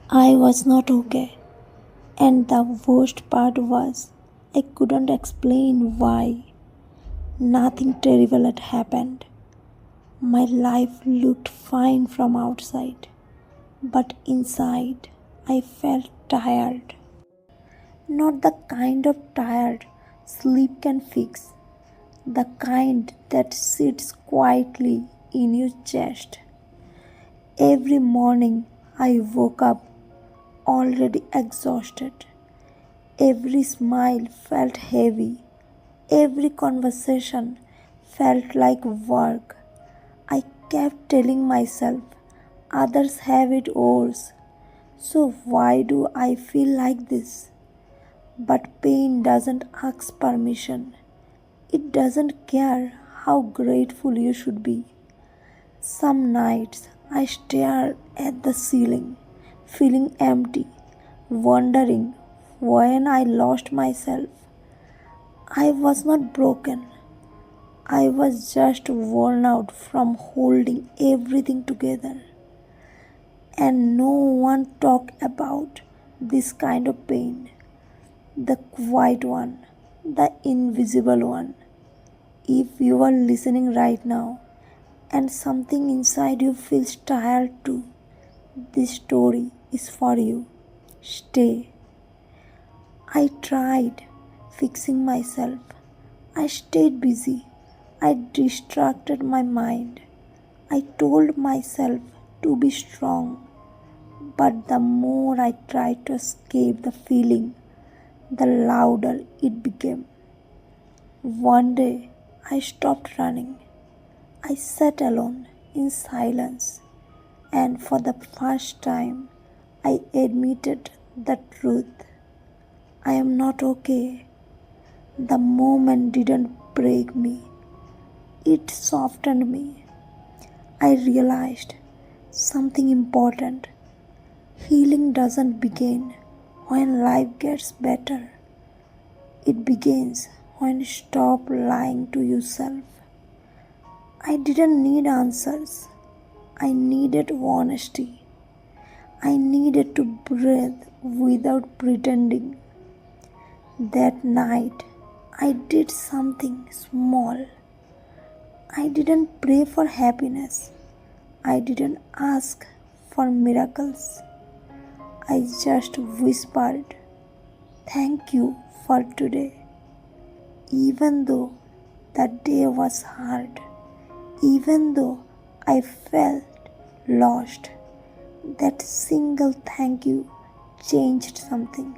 I was not okay, and the worst part was I couldn't explain why. Nothing terrible had happened. My life looked fine from outside, but inside I felt tired. Not the kind of tired sleep can fix, the kind that sits quietly in your chest. Every morning I woke up already exhausted. Every smile felt heavy. Every conversation felt like work. I kept telling myself, others have it worse. So why do I feel like this? But pain doesn't ask permission. It doesn't care how grateful you should be. Some nights I stare at the ceiling, feeling empty, wondering when I lost myself. I was not broken. I was just worn out from holding everything together. And no one talked about this kind of pain. The quiet one, the invisible one. If you are listening right now and something inside you feels tired too, this story is for you. Stay. I tried fixing myself. I stayed busy. I distracted my mind. I told myself to be strong. But the more I tried to escape the feeling, the louder it became. One day, I stopped running. I sat alone in silence, and for the first time, I admitted the truth. I am not okay. The moment didn't break me, it softened me. I realized something important. Healing doesn't begin when life gets better. It begins when you stop lying to yourself. I didn't need answers. I needed honesty. I needed to breathe without pretending. That night, I did something small. I didn't pray for happiness. I didn't ask for miracles. I just whispered, "Thank you for today." Even though the day was hard, even though I felt lost, that single thank you changed something.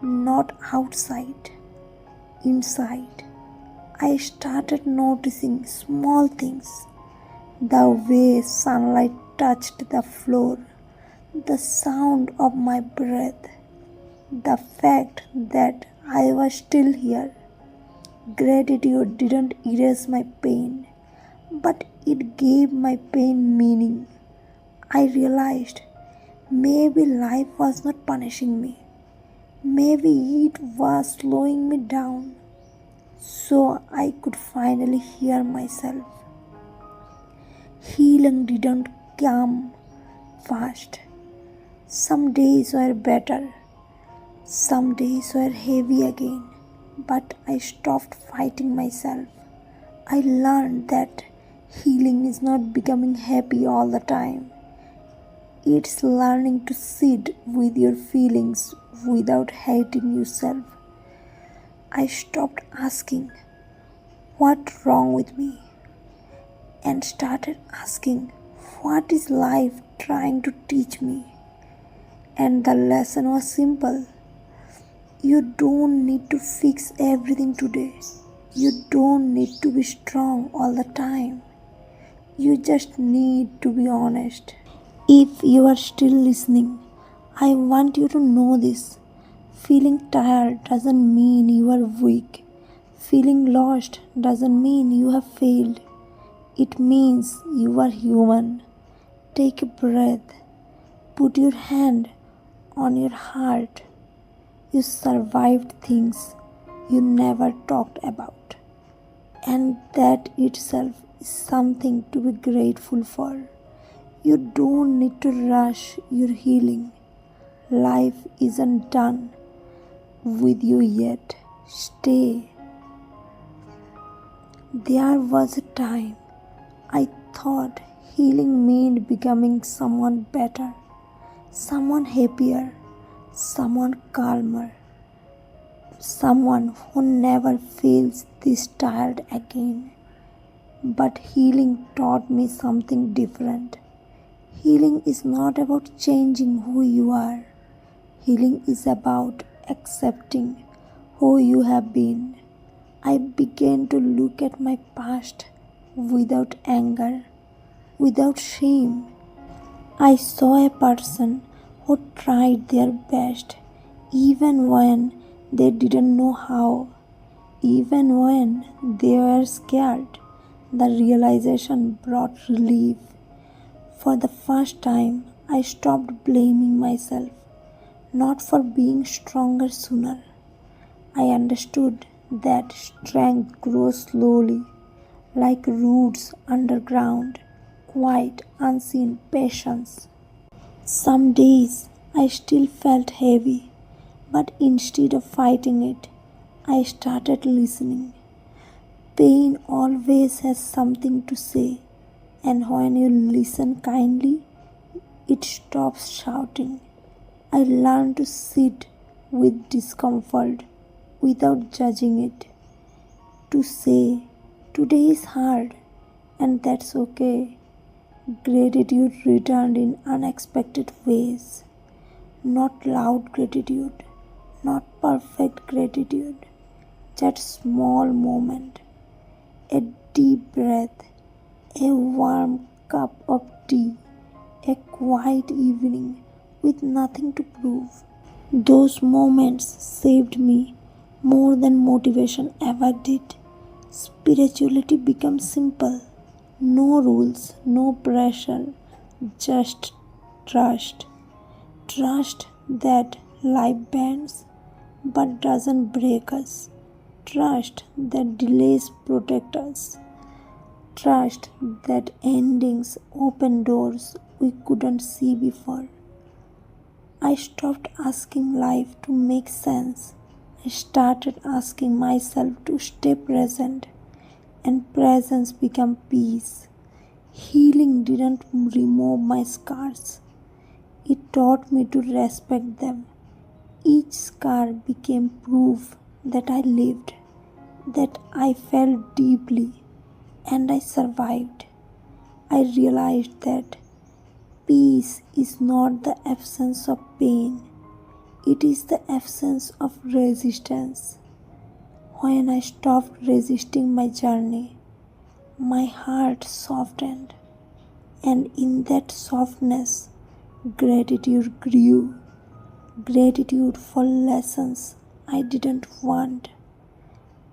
Not outside, inside. I started noticing small things. The way sunlight touched the floor, the sound of my breath, the fact that I was still here. Gratitude didn't erase my pain, but it gave my pain meaning. I realized maybe life was not punishing me. Maybe it was slowing me down so I could finally hear myself. Healing didn't come fast. Some days were better, some days were heavy again, but I stopped fighting myself. I learned that healing is not becoming happy all the time. It's learning to sit with your feelings without hating yourself. I stopped asking, "What's wrong with me?" and started asking, "What is life trying to teach me?" And the lesson was simple. You don't need to fix everything today. You don't need to be strong all the time. You just need to be honest. If you are still listening, I want you to know this. Feeling tired doesn't mean you are weak. Feeling lost doesn't mean you have failed. It means you are human. Take a breath. Put your hand on your heart. You survived things you never talked about. And that itself is something to be grateful for. You don't need to rush your healing. Life isn't done with you yet. Stay. There was a time I thought healing meant becoming someone better, someone happier, someone calmer, someone who never feels this tired again. But healing taught me something different. Healing is not about changing who you are. Healing is about accepting who you have been. I began to look at my past without anger, without shame. I saw a person who tried their best even when they didn't know how, even when they were scared. The realization brought relief. For the first time, I stopped blaming myself, not for being stronger sooner. I understood that strength grows slowly, like roots underground, quiet, unseen patience. Some days I still felt heavy, but instead of fighting it, I started listening. Pain always has something to say, and when you listen kindly, it stops shouting. I learned to sit with discomfort without judging it, to say, today is hard, and that's okay. Gratitude returned in unexpected ways. Not loud gratitude, not perfect gratitude, just small moment, a deep breath, a warm cup of tea, a quiet evening with nothing to prove. Those moments saved me more than motivation ever did. Spirituality becomes simple. No rules, no pressure, just trust. Trust that life bends but doesn't break us. Trust that delays protect us. Trust that endings open doors we couldn't see before. I stopped asking life to make sense. I started asking myself to stay present, and presence became peace. Healing didn't remove my scars, it taught me to respect them. Each scar became proof that I lived, that I felt deeply, and I survived. I realized that peace is not the absence of pain, it is the absence of resistance. When I stopped resisting my journey, my heart softened, and in that softness, gratitude grew. Gratitude for lessons I didn't want,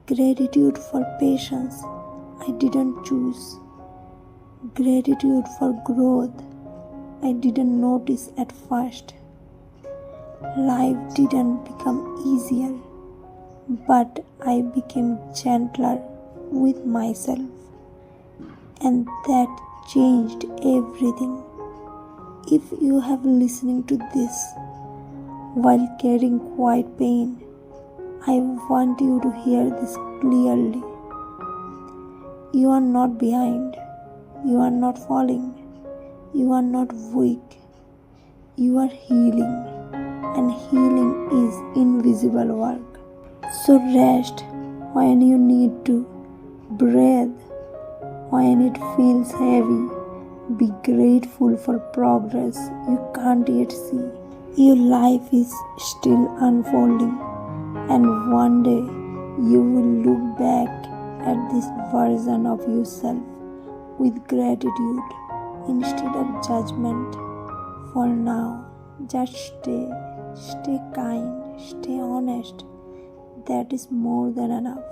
gratitude for patience I didn't choose, gratitude for growth I didn't notice at first. Life didn't become easier, but I became gentler with myself, and that changed everything. If you have listening to this while carrying quiet pain, I want you to hear this clearly. You are not behind, you are not falling, you are not weak, you are healing, and healing is invisible work. So rest when you need to, breathe when it feels heavy, be grateful for progress you can't yet see. Your life is still unfolding, and one day you will look back at this version of yourself with gratitude instead of judgment. For now, just stay kind, stay honest. That is more than enough.